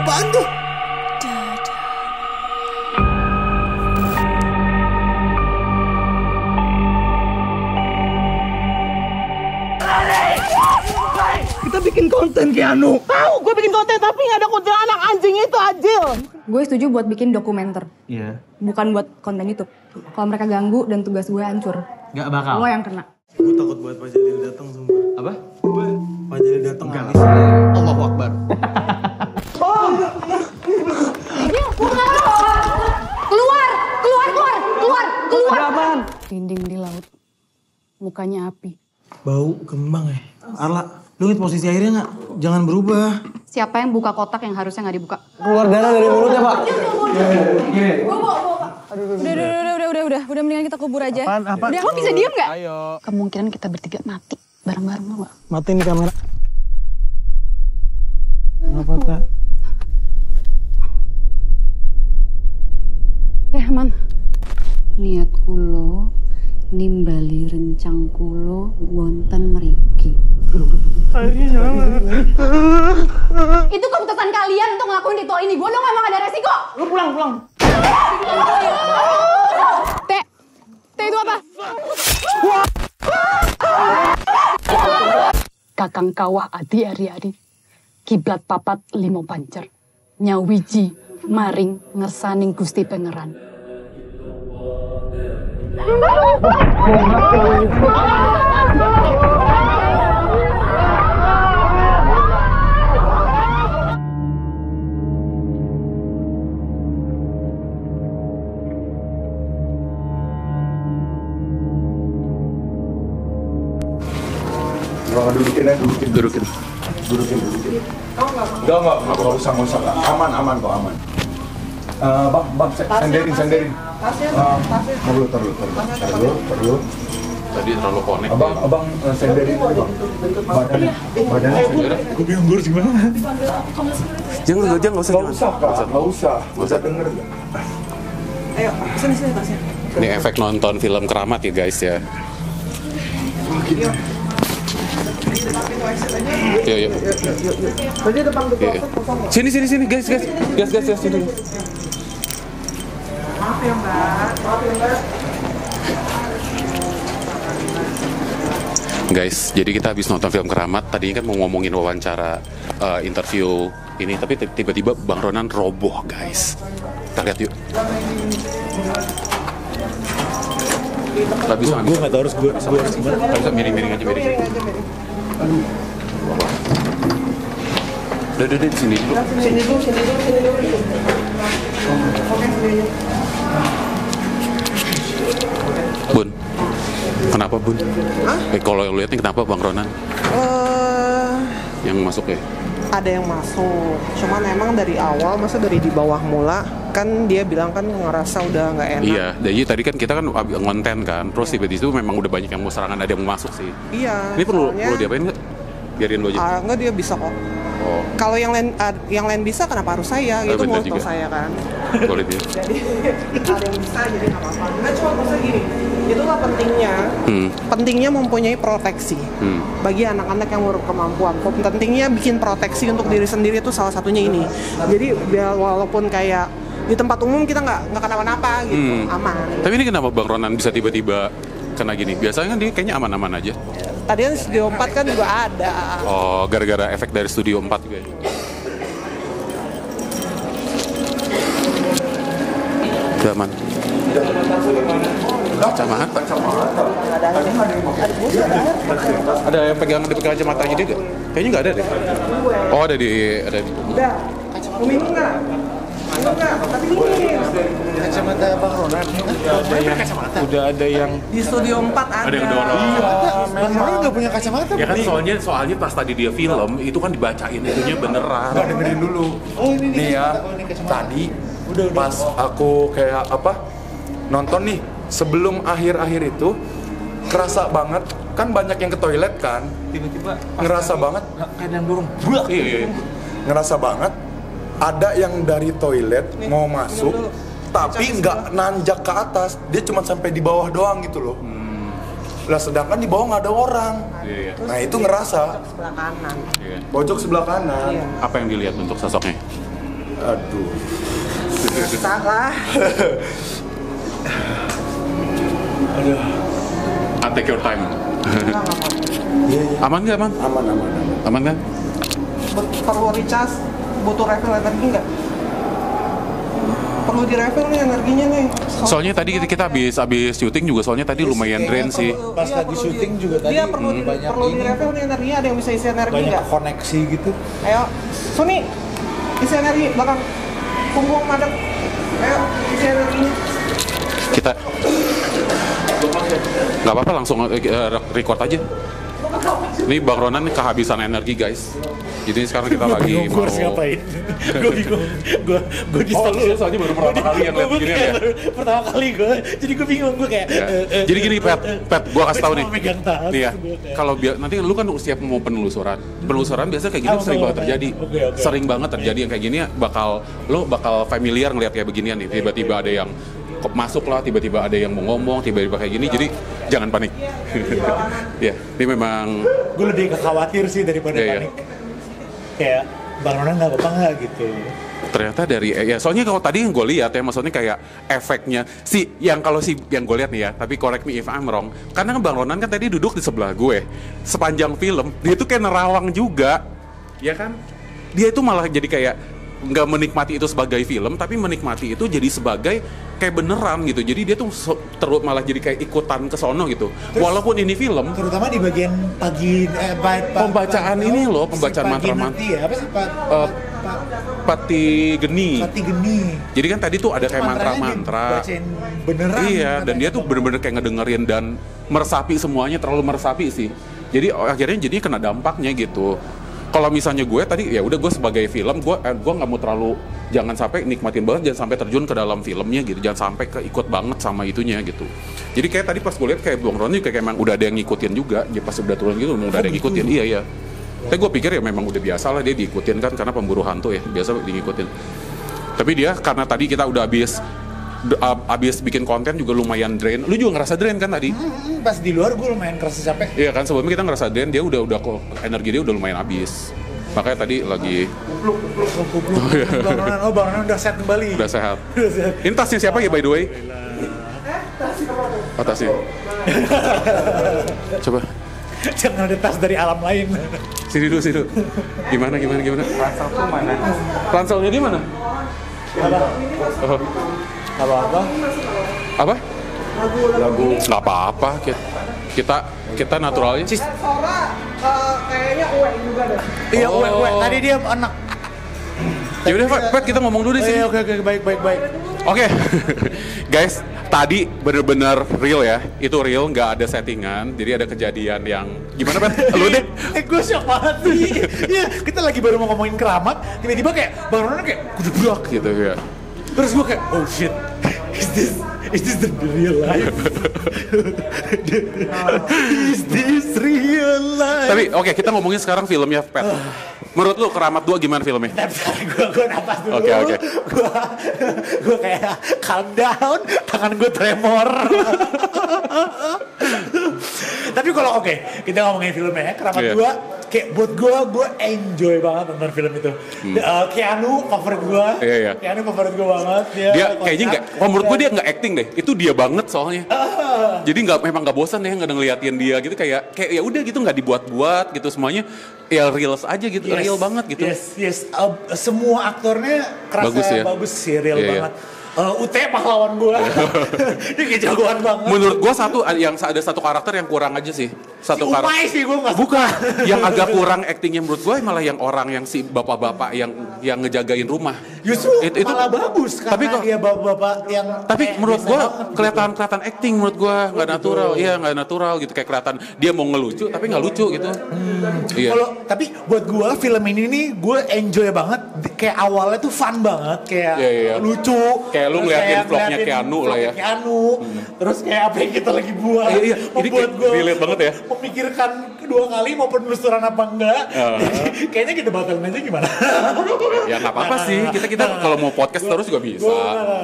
Apaan tuh? Kita bikin konten, Keanu. Tahu gue bikin konten tapi nggak ada kuntilanak anjing itu, Ajil. Gue setuju buat bikin dokumenter. Iya. Bukan buat konten YouTube. Kalau mereka ganggu dan tugas gue hancur. Gak bakal. Lo yang kena. Gue takut buat Pak Jalil datang sumpah. Apa? Pak Jalil datang habis. Allahu Akbar. Keluar. Dinding di laut. Mukanya api. Bau kembang ya. Arla, lu lihat posisi airnya nggak? Jangan berubah. Siapa yang buka kotak yang harusnya nggak dibuka? Keluar darah dari mulutnya, Pak. Udah mendingan kita kubur aja. Apaan? Udah, lo bisa diem nggak? Ayo. Kemungkinan kita bertiga mati bareng-bareng lo nggak? Matiin nih kamera. Apa, Tak? Oke, aman. Niat kulo nimbali rencang kulo wonten mriki. Itu keputusan kalian untuk ngelakuin ritual ini. Gunung emang ada resiko. Lu pulang. Teh itu apa? Kakang kawah adi ari-ari. Kiblat papat limo pancer. Nyawiji maring ngersaning Gusti Pangeran. Dudukin. Enggak usah. Aman kok. Bang, senderin. Terlalu. Tadi terlalu connect. Abang, senderin bang. Badannya. Gue bingung gue harus gimana? Jangan, nggak usah denger. Ayo, sini tasnya. Ini efek nonton film Keramat ya guys ya. Yuk. Tadi depan Iya. Sini guys. Sini. Maaf ya Mbak. Guys, jadi kita habis nonton film Keramat. Tadinya kan mau ngomongin wawancara interview ini, tapi tiba-tiba Bang Ronan roboh guys. Kita lihat yuk. Gue nggak tahu harus gue harus gimana. Bisa miring-miring aja. Udah di sini dulu. Sini dulu. Oke, sini. Bun, kenapa Bun? Kalau yang lihat nih kenapa Bang Ronan? Yang masuk ya? Ada yang masuk, cuman emang dari awal, masa dari di bawah mula kan dia bilang kan ngerasa udah nggak enak. Iya, jadi tadi kan kita kan ngonten kan, terus tiba-tiba itu memang udah banyak yang mau serangan, ada yang mau masuk sih. Iya. Ini perlu diapain nggak? Biarin lo aja. Enggak, dia bisa kok. Oh. Kalau yang lain bisa, kenapa harus saya? Itu mau tau saya kan. Boleh dia. Jadi ada yang bisa, jadi nggak apa-apa. Nggak cuma bisa gini. Itulah pentingnya mempunyai proteksi bagi anak-anak yang berkemampuan. Pentingnya bikin proteksi untuk diri sendiri itu salah satunya ini. Jadi biar walaupun kayak di tempat umum kita nggak kenapa-napa gitu, aman. Tapi ini kenapa Bang Ronan bisa tiba-tiba kena gini? Biasanya kan dia kayaknya aman-aman aja. Tadi kan Studio 4 kan juga ada. Oh, gara-gara efek dari Studio 4 juga ya? Udah aman. Kacamata. Ada yang pegang di kacamatanya dia nggak? Kayaknya nggak ada deh. Oh, ada di. Udah. Mau minum nggak? Tapi minum. Kacamata Bang Ronan. Udah ada yang Di Studio 4 ada. Ada yang dorong. Bang Ronan nggak punya kacamata. Ya kan soalnya pas tadi dia film itu kan dibacain itunya beneran. Nggak dengerin dulu. Oh ini nih ya. Tadi pas aku kayak nonton nih sebelum akhir itu kerasa banget kan banyak yang ke toilet kan. tiba-tiba Ngerasa banget. Kayak ada yang dorong. Iya. Ngerasa banget ada yang dari toilet mau masuk tapi nggak nanjak ke atas, dia cuma sampai di bawah doang gitu loh. Lah sedangkan di bawah nggak ada orang. Iya. Nah itu ngerasa Sebelah kanan. Iya. pojok sebelah kanan. Iya. Apa yang dilihat untuk sosoknya? Aduh. Salah. Aduh. Take your time. Iya. Aman nggak, aman? Aman. Aman kan? Perlu recharge, butuh refill energi nggak? Perlu di refill nih energinya nih. Soalnya tadi kita habis syuting juga, soalnya tadi lumayan drain sih. Pas lagi syuting juga tadi Dia perlu di banyak refill nih energinya, ada yang bisa isi energi banyak nggak? koneksi gitu. Ayo, Suni, isi energi belakang punggung madep. Ayo, isi energinya. Kita nggak apa-apa, langsung record aja. Ini Bang Ronan kehabisan energi guys. Jadi sekarang kita lagi Gue harus ngapain? Gue bingung. Gue di Oh, lu soalnya baru pertama kali yang lihat begini ya? Pertama kali gue, jadi gue bingung gue kayak. Ya. Jadi gini Pet, gue kasih tahu nih. Megang tas. Nih ya, Gue kayak, kalau nanti lu kan siap mau penelusuran. Penelusuran biasanya kayak gini sering banget terjadi. Oke. Sering banget terjadi yang kayak gini, lo bakal familiar ngeliat kayak beginian nih. Tiba-tiba ada yang masuk lah, tiba-tiba ada yang mau ngomong, tiba-tiba kayak gini. Jadi jangan panik. Ya, ini memang. gue lebih khawatir sih daripada Iya. panik. Kayak Bang Ronan nggak apa-apa nggak gitu. Ternyata dari ya soalnya kalau tadi yang gue lihat ya, maksudnya kayak efeknya yang gue lihat nih ya, tapi correct me if I'm wrong, karena Bang Ronan kan tadi duduk di sebelah gue sepanjang film, dia tuh kayak nerawang juga, ya kan? Dia itu malah jadi kayak nggak menikmati itu sebagai film, tapi menikmati itu jadi sebagai kayak beneran gitu. Jadi dia tuh terus malah jadi kayak ikutan ke sono gitu. Terus, walaupun ini film, terutama di bagian pembacaan ini loh, pembacaan mantra-mantra. Ya, apa sih Pati Geni. Pati Geni. Jadi kan tadi tuh ada kayak mantra-mantra. Bacain beneran. Iya, dan dia tuh bener-bener kayak ngedengerin dan meresapi semuanya, terlalu meresapi sih. Jadi akhirnya jadinya kena dampaknya gitu. Kalau misalnya gue tadi ya udah gue sebagai film gue nggak mau terlalu, jangan sampai nikmatin banget, jangan sampai terjun ke dalam filmnya gitu, jangan sampai keikut banget sama itunya gitu. Jadi kayak tadi pas gue lihat kayak Bang Ron kayak emang udah ada yang ngikutin juga, ya pas udah turun gitu udah ada yang ngikutin. Iya. Tapi gue pikir ya memang udah biasa lah dia diikutin kan, karena pemburu hantu ya biasa diikutin. Tapi dia karena tadi kita udah abis bikin konten juga lumayan drain. Lu juga ngerasa drain kan tadi? Pas di luar gue lumayan kerasa capek. Iya kan, sebelumnya kita ngerasa drain, dia udah energi dia udah lumayan habis. Makanya tadi lagi Bang Ronan udah sehat kembali. udah sehat. Ini tasnya siapa ya by the way? Oh, tasnya. Coba. Jangan ada tas dari alam lain. Sini dulu. Gimana? Ranselnya mana? Ranselnya di mana? Oh. Apa? Lagu. Nggak apa-apa. Kita natural aja. Sora kayaknya uwe juga deh. Iya, uwe. Tadi dia anak. Ya udah, Pat, kita ngomong dulu di sini. Oke, baik. Oke. Guys, tadi bener-bener real ya. Itu real, nggak ada settingan. Jadi ada kejadian yang gimana, Pat? Lu deh. Gue shock banget sih. Iya, kita lagi baru mau ngomongin keramat, tiba-tiba kayak Bang Ronan kayak kudubrak Gitu ya. Terus gue kayak, oh shit, is this the real life? Is this real life? Tapi oke, kita ngomongin sekarang filmnya, Pat. Menurut lu Keramat 2 gimana filmnya? Gue napas dulu. Oke. Gue kayak calm down, tangan gue tremor. Tapi kalau kita ngomongin filmnya ya, Keramat 2, kayak buat gue enjoy banget nonton film itu. Keanu favorit gue. Iya. Keanu favorit gue banget. Dia kayaknya nggak, menurut gue dia nggak acting deh. Itu dia banget soalnya. Jadi memang nggak bosan deh nggak ngeliatin dia gitu, kayak ya udah gitu, nggak dibuat-buat gitu, semuanya ya real aja gitu, real banget gitu. Yes. Semua aktornya kerasa bagus sih, real banget. UT pahlawan gue. Dia kayak jagoan banget. Menurut gue ada satu karakter yang kurang aja sih. Satu karakter. Umay sih gue nggak suka. Bukan. Yang agak kurang actingnya menurut gue malah yang orang yang si bapak-bapak yang ngejagain rumah. Justru itu malah bagus karena tapi dia bapak-bapak yang. Tapi menurut gue kelihatan acting menurut gue nggak natural. Iya nggak natural gitu, kayak kelihatan dia mau ngelucu tapi nggak lucu gitu. Iya. Tapi buat gue film ini nih gue enjoy banget. Kayak awalnya tuh fun banget, kayak lucu. Kayak lu ngeliatin vlognya Keanu lah ya. Terus kayak apa yang kita lagi buat. Iya. Membuat gue relate banget ya. Memikirkan kedua kali mau penelusuran apa enggak. Kayaknya kita batalin aja gimana. Ya nggak apa-apa sih. Kita kalau mau podcast terus juga bisa.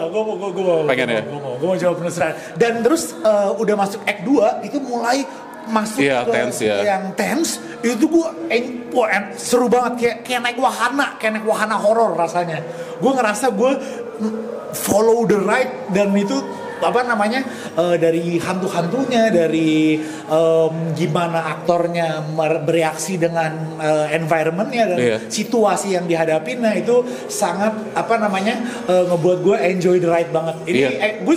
Gue pengen ya. Gue mau coba penelusuran. Dan terus udah masuk act 2 itu mulai masuk Iya, ke tense ya. yang tense, itu gue seru banget, kayak naik wahana horor rasanya. Gue ngerasa gue follow the ride, dan itu apa namanya, dari hantu-hantunya, dari gimana aktornya bereaksi dengan environmentnya dan situasi yang dihadapin. Nah itu sangat apa namanya, ngebuat gue enjoy the ride banget. Ini gue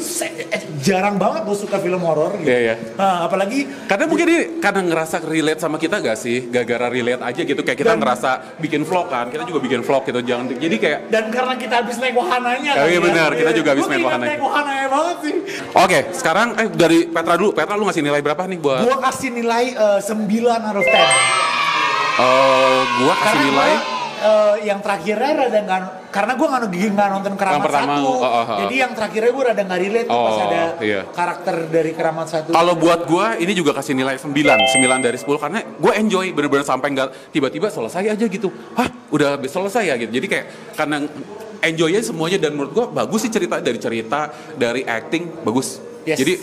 jarang banget gue suka film horor gitu. Nah, apalagi karena mungkin ini karena ngerasa relate sama kita gak sih, gara-gara relate aja gitu, kayak kita ngerasa bikin vlog kan, kita juga bikin vlog gitu, jangan jadi kayak, dan karena kita habis naik wahananya kan. Iya benar, kita juga habis naik wahananya banget sih. Oke, sekarang dari Petra dulu. Petra, lu ngasih nilai berapa nih buat? Gua kasih nilai 9 out of 10. Gua kasih nilai yang terakhirnya rada nggak, karena gue nggak nonton Keramat 1. Jadi yang terakhirnya gue rada nggak relate pas ada karakter dari Keramat 1. Kalau buat gue ini juga kasih nilai 9 dari 10 karena gue enjoy bener-bener sampai nggak tiba-tiba selesai aja gitu. Hah, udah habis selesai ya gitu. Jadi kayak karena enjoy-nya semuanya, dan menurut gue bagus sih cerita, dari acting bagus. Jadi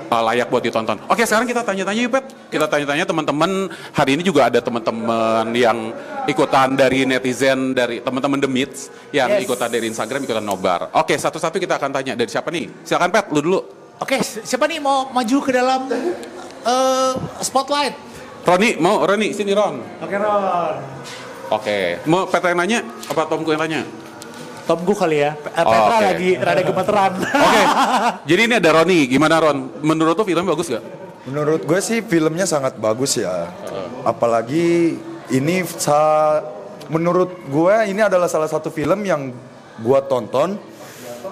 layak buat ditonton. Oke, sekarang kita tanya-tanya yuk, Pet. Kita tanya-tanya teman-teman. Hari ini juga ada teman-teman yang ikutan dari netizen, dari teman-teman The Myths yang ikutan dari Instagram, ikutan nobar. Oke, satu-satu kita akan tanya. Dari siapa nih? Silakan, Pet, lu dulu. Oke, siapa nih mau maju ke dalam spotlight? Roni, sini Ron. Oke, Ron. Oke, mau Petra yang nanya apa Tomku yang tanya? Tom gue kali ya, Petra lagi rada gemeteran. Oke, jadi ini ada Roni. Gimana Ron? Menurut lo filmnya bagus gak? Menurut gue sih filmnya sangat bagus ya. Apalagi ini menurut gue ini adalah salah satu film yang gue tonton,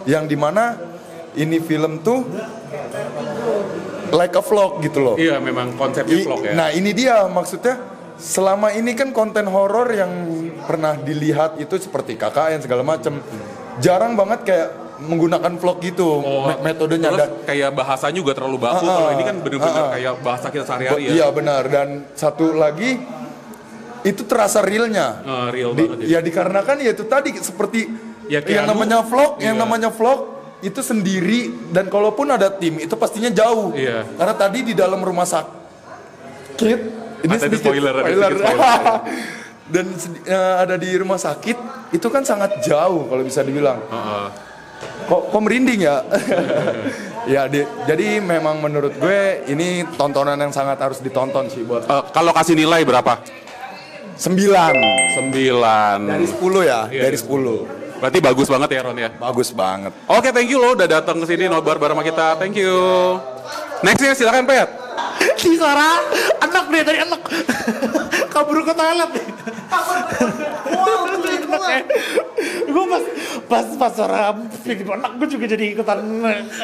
yang dimana ini film tuh like a vlog gitu loh. Iya, memang konsepnya vlog ya. Nah ini dia maksudnya. Selama ini kan konten horor yang pernah dilihat itu seperti KKN segala macam, jarang banget kayak menggunakan vlog gitu metodenya. Terus kayak bahasanya juga terlalu baku. Kalau ini kan benar-benar kayak bahasa kita sehari-hari ya. Iya benar, dan satu lagi itu terasa realnya. Real banget ya. Dikarenakan ya itu tadi seperti yang namanya vlog, yang namanya vlog itu sendiri, dan kalaupun ada tim itu pastinya jauh. Karena tadi di dalam rumah sakit. Ini sedikit spoiler. Dan ada di rumah sakit itu kan sangat jauh kalau bisa dibilang. Kok merinding ya? Jadi memang menurut gue ini tontonan yang sangat harus ditonton sih buat. Kalau kasih nilai berapa? 9 dari 10 ya. Dari 10. Berarti bagus banget ya Ron ya? Bagus banget. Oke, thank you lo udah datang ke sini nobar bareng sama kita. Thank you. Next ya, silakan Pet. Si Sarah, anak deh tadi anak. Kabur ke toilet nih. Gue pas Sarah anak gue juga jadi ikutan.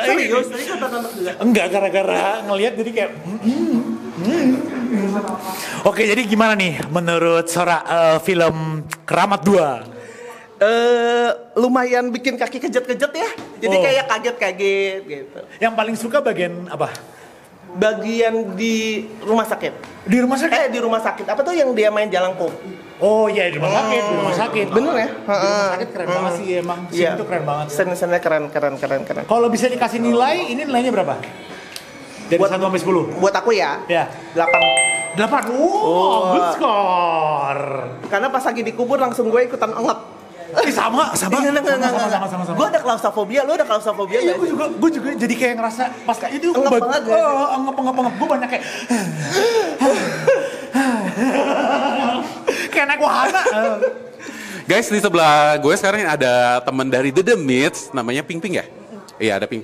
Serius, tadi ikutan anak juga? Enggak, gara-gara ngelihat jadi kayak Oke, jadi gimana nih menurut Sora film Keramat 2? Lumayan bikin kaki kejat-kejat ya. Jadi kayak kaget-kaget gitu. Yang paling suka bagian apa? Bagian di rumah sakit. Di rumah sakit? Di rumah sakit. Apa tuh yang dia main jalangkung? Oh iya, di rumah sakit, di rumah sakit. Bener ya? Di rumah sakit keren banget sih emang. Scene itu keren banget. Scene-scene keren. Kalau bisa dikasih nilai, ini nilainya berapa? Dari 1 sampai 10? Buat aku ya? Ya. 8. 8? Good score. Karena pas lagi dikubur langsung gue ikutan engap. Sama. Gue ada klaustrophobia, lo ada klaustrophobia nggak? Iya, gue juga jadi kayak ngerasa pas kayak itu engap banget ya. Engap. Gue banyak kayak kayak naik wahana. Guys, di sebelah gue sekarang ada teman dari The Myths, namanya Ping ya? Iya, ada Ping.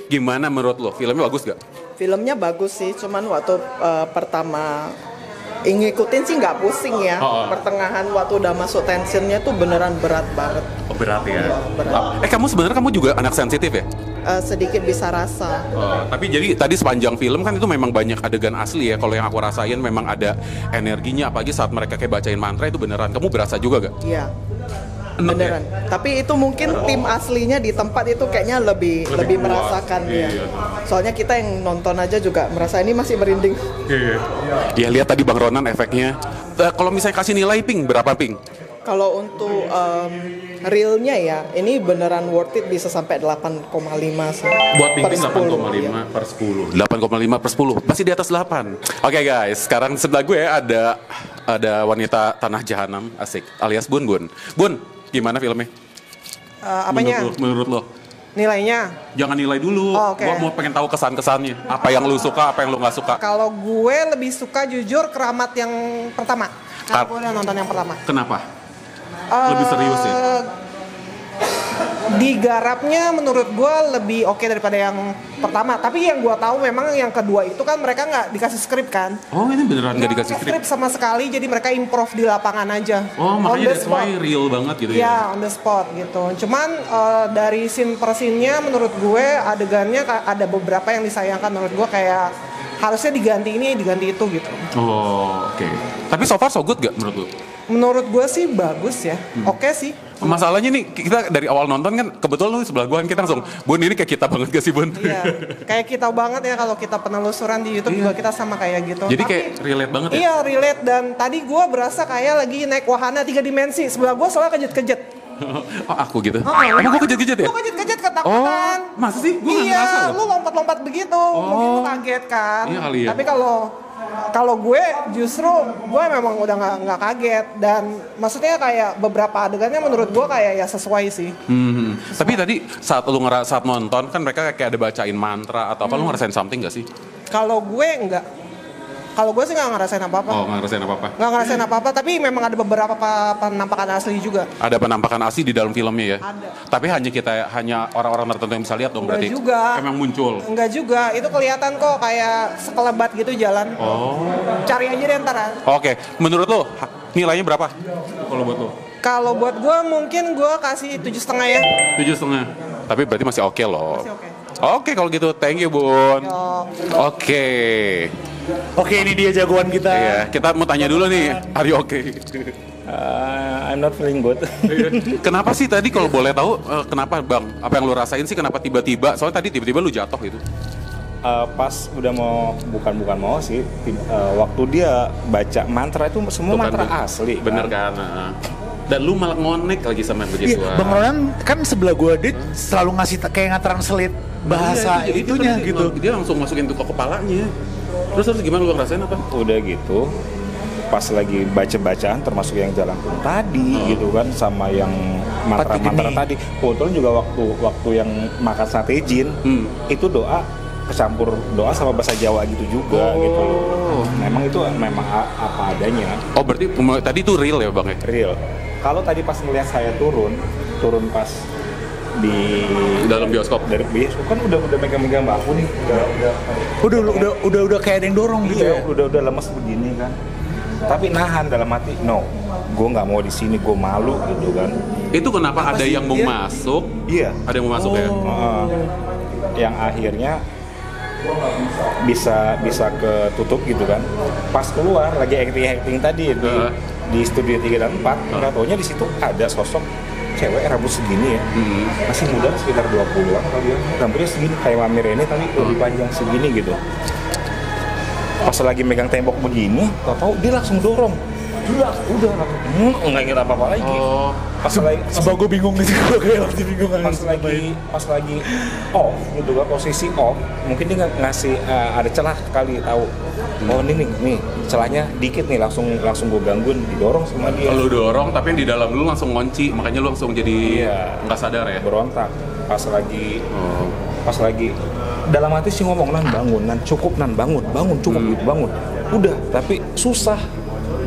Gimana menurut lo? Filmnya bagus gak? Filmnya bagus sih, cuman waktu pertama ngikutin sih nggak pusing ya. Pertengahan waktu udah masuk tensionnya tuh beneran berat banget. Berat ya? Berat. Kamu sebenarnya juga anak sensitif ya? Sedikit bisa rasa. Tapi jadi tadi sepanjang film kan itu memang banyak adegan asli ya. Kalau yang aku rasain memang ada energinya, apalagi saat mereka kayak bacain mantra itu beneran. Kamu berasa juga gak? Iya. Beneran. Ya? Tapi itu mungkin tim aslinya di tempat itu kayaknya lebih merasakan ya. Soalnya kita yang nonton aja juga merasa ini masih merinding. Ya lihat tadi Bang Ronan efeknya. Kalau misalnya kasih nilai Ping, berapa Ping? Kalau untuk realnya ya, ini beneran worth it bisa sampai 8,5 sih. Buat per Pink 8,5 per 10. 8,5 per 10. Masih di atas 8. Oke guys, sekarang sebelah gue ada wanita tanah jahanam asik alias Bun. Bun, gimana filmnya? Apanya? Menurut lo? Nilainya? Jangan nilai dulu. Oh, okay. Gue mau pengen tahu kesan-kesannya. Apa yang lu suka, apa yang lu nggak suka? Kalau gue lebih suka jujur Keramat yang pertama. Karena gue udah nonton yang pertama. Kenapa? Lebih serius ya? Digarapnya menurut gue lebih oke daripada yang pertama. Tapi yang gue tahu memang yang kedua itu kan mereka nggak dikasih skrip kan. Oh ini beneran nggak dikasih skrip? Sama sekali, jadi mereka improv di lapangan aja. Oh makanya that's why real banget gitu ya? Ya on the spot gitu. Cuman dari scene per scene-nya menurut gue adegannya ada beberapa yang disayangkan menurut gue, kayak harusnya diganti ini, diganti itu gitu. Oh oke. Tapi so far so good gak menurut lu? Menurut gue sih bagus ya, oke sih. Masalahnya nih, kita dari awal nonton kan, kebetulan lu sebelah gua kan, kita langsung, Bun ini kayak kita banget gak sih Bun? Iya, kayak kita banget ya kalau kita penelusuran di YouTube juga kita sama kayak gitu. Jadi tapi, kayak relate banget ya? Iya relate, dan tadi gua berasa kayak lagi naik wahana 3 dimensi. Sebelah gua soalnya kejet-kejet. Oh aku gitu? Emang gua kejet-kejet ya? Lu kejet-kejet ketakutan. Oh, masa sih? Gua nggak ngerasa Iya, loh. lu lompat-lompat begitu, mungkin lu kaget kan. Iya kali ya. Tapi kalau gue justru gue memang udah nggak kaget, dan maksudnya kayak beberapa adegannya menurut gue kayak ya sesuai sih. Tapi tadi saat nonton kan mereka kayak ada bacain mantra atau apa, lu ngerasain something gak sih? Kalau gue enggak. Kalau gue sih nggak ngerasain apa-apa. Oh, nggak ngerasain apa-apa? Nggak ngerasain apa-apa, tapi memang ada beberapa penampakan asli juga. Ada penampakan asli di dalam filmnya ya? Ada. Tapi hanya orang-orang tertentu yang bisa lihat dong berarti? Enggak juga. Emang muncul? Enggak juga, itu kelihatan kok kayak sekelebat gitu jalan. Oh. Cari aja deh ntar. Oke, menurut lo nilainya berapa? Kalau buat lo? Kalau buat gue mungkin gue kasih 7,5 ya. 7,5. Tapi berarti masih oke loh. Masih oke. Oke kalau gitu, thank you Bun. Oke. Oke, ini dia jagoan kita. Iya, kita mau tanya dulu nih, are you okay? I'm not feeling good. Kenapa sih tadi kalau boleh tahu kenapa Bang? Apa yang lu rasain sih, kenapa tiba-tiba? Soalnya tadi tiba-tiba lu jatuh gitu. Pas udah bukan mau sih, waktu dia baca mantra itu semua Tuh, mantra kan, asli. Bener kan? Dan lu malah ngonek lagi sama yang begitu. Iya, Bang Ronan kan sebelah gue, dia selalu ngasih kayak nge-translate bahasa Iya, itunya tadi, gitu. Dia langsung masukin tuh ke kepalanya. Terus gimana lu ngerasain apa? Udah gitu, pas lagi baca-bacaan termasuk yang jalan pun tadi gitu kan, sama yang mantra-mantra tadi. Kebetulan juga waktu yang makan sate jin, itu doa kecampur doa sama bahasa Jawa gitu juga gitu loh. Memang itu memang apa adanya. Oh berarti tadi itu real ya Bang ya? Real. Kalau tadi pas ngelihat saya turun pas di dalam bioskop. Dari bioskop kan udah megang-megang bahu nih. Udah kayak ada yang dorong gitu Iya, ya. udah lemes begini kan. Tapi nahan dalam hati, no, gue nggak mau di sini, gue malu gitu kan. Itu kenapa ada yang mau masuk? Iya. Ada yang mau masuk ya? Yang akhirnya bisa ketutup gitu kan. Pas keluar lagi acting tadi di studio 3 dan 4, nggak taunya di situ ada sosok cewek rambut segini ya, masih muda sekitar 20-an kali ya, rambutnya segini kayak Mami Rene tapi lebih panjang segini gitu. Pas lagi megang tembok begini, tau dia langsung dorong. Udah nggak inget apa-apa lagi. Pas lagi Sebab gue bingung nih, gue kayak masih bingung. pas lagi off gitu kan, posisi off, mungkin dia ngasih ada celah kali tahu. Oh ini nih celahnya dikit nih, langsung gue gangguin, didorong sama dia. Lu dorong tapi di dalam lu langsung ngunci, makanya lu langsung jadi nggak sadar ya? Berontak. Pas lagi dalam hati sih ngomong, Nan bangun, Nan cukup, Nan bangun cukup gitu, bangun. Udah, tapi susah.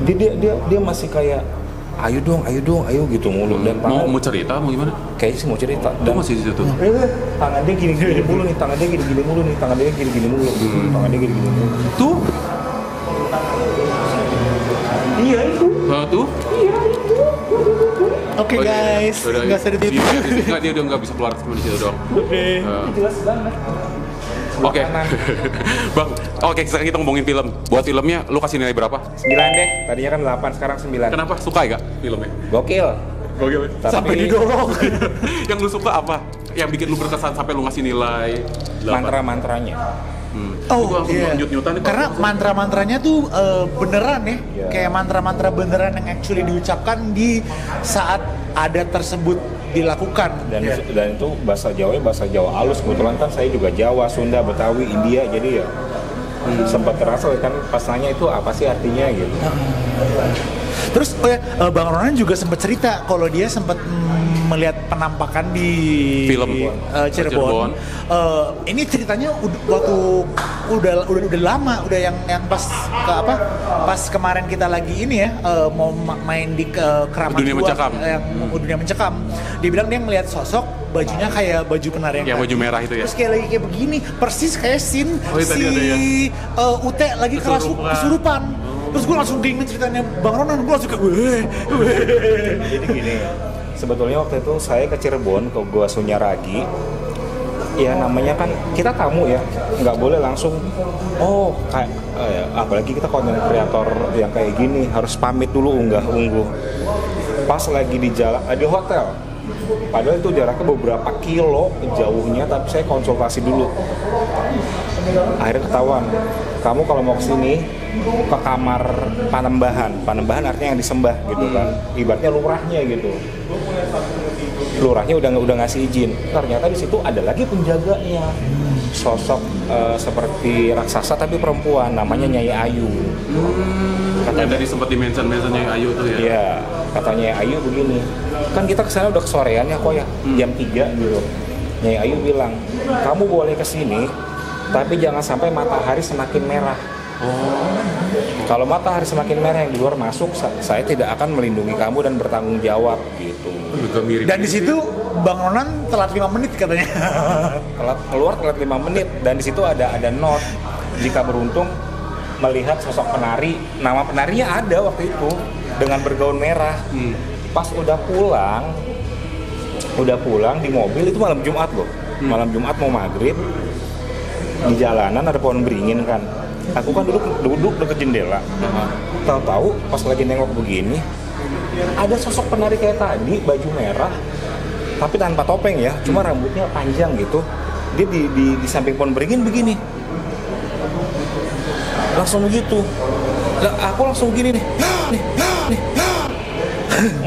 Dia masih kayak ayo dong gitu mulu. Dan mau cerita mau gimana? Kayaknya sih mau cerita. Dan masih di situ. Tangan dia gini mulu nih, tangan dia gini mulu. Tangan dia gini mulu. Tuh? Iya itu. Tuh? Oke guys, nggak usah ditipu. Nggak, dia udah nggak bisa keluar cuma di situ doang. Jelas banget. Oke, Bang. Oke, sekarang kita ngomongin film. Buat filmnya, lu kasih nilai berapa? 9 deh. Tadinya kan 8, sekarang 9. Kenapa? Suka ya gak filmnya? Gokil. Sampai didorong. Yang lu suka apa? Yang bikin lu berkesan sampai lu ngasih nilai 8? Mantra-mantranya. Oh, Gua langsung iya. nyut-nyutan nih, Karena kalau- mantra-mantranya tuh beneran ya. Iya. Kayak mantra-mantra beneran yang actually diucapkan di saat adat tersebut dilakukan. Dan Iya. dan itu bahasa Jawa halus. Kebetulan kan saya juga Jawa, Sunda, Betawi, India, jadi ya sempat terasa kan pas nanya itu apa sih artinya gitu. Terus Bang Ronan juga sempat cerita kalau dia sempat melihat penampakan di Film Cirebon. Ini ceritanya waktu udah lama, udah yang pas pas kemarin kita lagi ini ya mau main di Keramat Dunia 2, Mencekam. yang Dunia Mencekam. Dia bilang dia ngelihat sosok bajunya kayak baju penari yang Ya, tadi. baju merah itu ya. Terus kayak lagi kayak begini, persis kayak scene Oh, iya, tadi ada ya. Ute lagi kesurupan. Terus gue langsung diinget ceritanya Bang Ronan, gue langsung kayak Jadi gini, sebetulnya waktu itu saya ke Cirebon, ke Gua Sunyaragi. Ya namanya kan kita tamu ya, nggak boleh langsung kayak apalagi kita konten kreator yang kayak gini harus pamit dulu unggah-ungguh. Pas lagi di jalan di hotel, padahal itu jaraknya beberapa kilo jauhnya, tapi saya konsultasi dulu. Akhirnya ketahuan, kamu kalau mau kesini ke kamar Panembahan artinya yang disembah gitu kan, ibaratnya lurahnya gitu. Lurahnya udah ngasih izin. Ternyata di situ ada lagi penjaganya, sosok seperti raksasa tapi perempuan, namanya Nyai Ayu. Katanya tadi sempat di-mention-mentionnya Ayu tuh ya. Iya, katanya Ayu begini. Kan kita kesana udah kesorean ya kok ya, jam 3 gitu. Nyai Ayu bilang, kamu boleh kesini, tapi jangan sampai matahari semakin merah. Kalau matahari semakin merah yang di luar masuk, saya tidak akan melindungi kamu dan bertanggung jawab gitu. Juga mirip. Dan di situ Bang Ronan telat 5 menit katanya. Keluar telat 5 menit dan di situ ada note, jika beruntung melihat sosok penari, nama penarinya ada waktu itu dengan bergaun merah. Pas udah pulang di mobil, itu malam Jumat loh. Malam Jumat mau maghrib, di jalanan ada pohon beringin kan. Aku kan duduk deket jendela. Tahu-tahu pas lagi nengok begini, ada sosok penari kayak tadi, baju merah, tapi tanpa topeng ya, cuma rambutnya panjang gitu. Dia di samping pohon beringin begini. Langsung begitu. Aku langsung begini nih.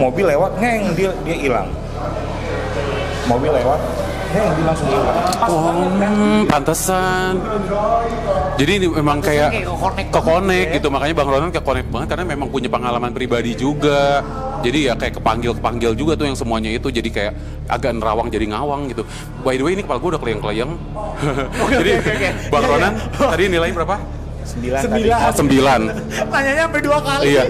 Mobil lewat, ngeng, dia hilang. Mobil lewat, ngeng, dia langsung hilang. Pas banget. Pantesan. Jadi ini memang kayak ke-connect gitu, makanya Bang Ronan ke-connect banget karena memang punya pengalaman pribadi juga. Jadi ya kayak kepanggil juga tuh yang semuanya itu, jadi kayak agak nerawang jadi ngawang gitu. By the way ini kepala gue udah keleyang-keleyang. Jadi Bang Ronan tadi nilainya berapa? 9 Oh, 9. Nanyanya sampai 2 kali. Iya.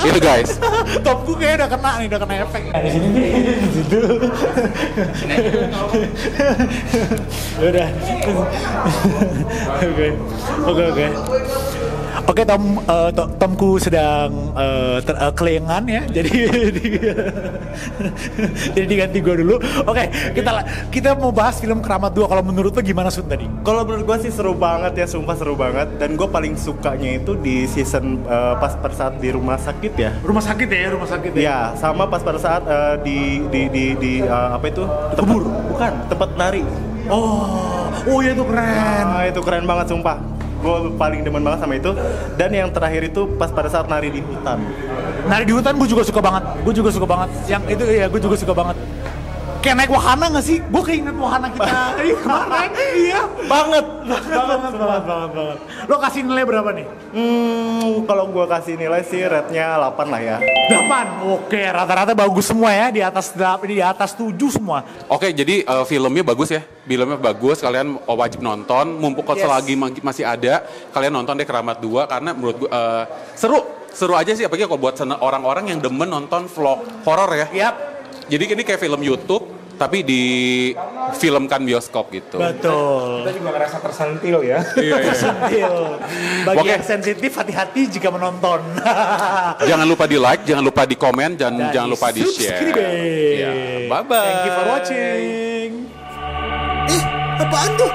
Itu guys. Topku kayaknya udah kena efek. Di sini nih, di situ. Udah. Oke. Oke, Tomku sedang kelayangan ya. Jadi diganti gue dulu. Oke, kita mau bahas film Keramat 2. Kalau menurut lo gimana Sun tadi? Kalau menurut gue sih seru banget ya, sumpah seru banget. Dan gue paling sukanya itu di season pas pada saat di rumah sakit ya. Rumah sakit ya. Ya, sama pas pada saat di apa itu? Kubur? Bukan, tempat nari. Oh ya itu keren. Itu keren banget sumpah. Gue paling demen banget sama itu. Dan yang terakhir itu pas pada saat nari di hutan. Nari di hutan gue juga suka banget. Yang itu ya gue juga suka banget. Kayak naik wahana gak sih? Gue keinget wahana kita kemarin. Iya, banget. Lo kasih nilai berapa nih? Kalau gue kasih nilai sih rate-nya 8 lah ya. 8. Oke, rata-rata bagus semua ya, di atas 7 semua. Oke, jadi filmnya bagus ya. Filmnya bagus, kalian wajib nonton. Mumpung kalau selagi masih ada, kalian nonton deh Keramat 2 karena menurut gue seru aja sih, apalagi kalau buat orang-orang yang demen nonton vlog horor ya. Yap. Jadi ini kayak film YouTube tapi difilmkan bioskop gitu. Betul. Kita juga ngerasa tersentil ya. Iya. Sentil. Bagi Oke. yang sensitif, hati-hati jika menonton. Jangan lupa di like, jangan lupa di komen, dan jangan lupa di share. subscribe. Ya, bye-bye. Thank you for watching. Apaan tuh?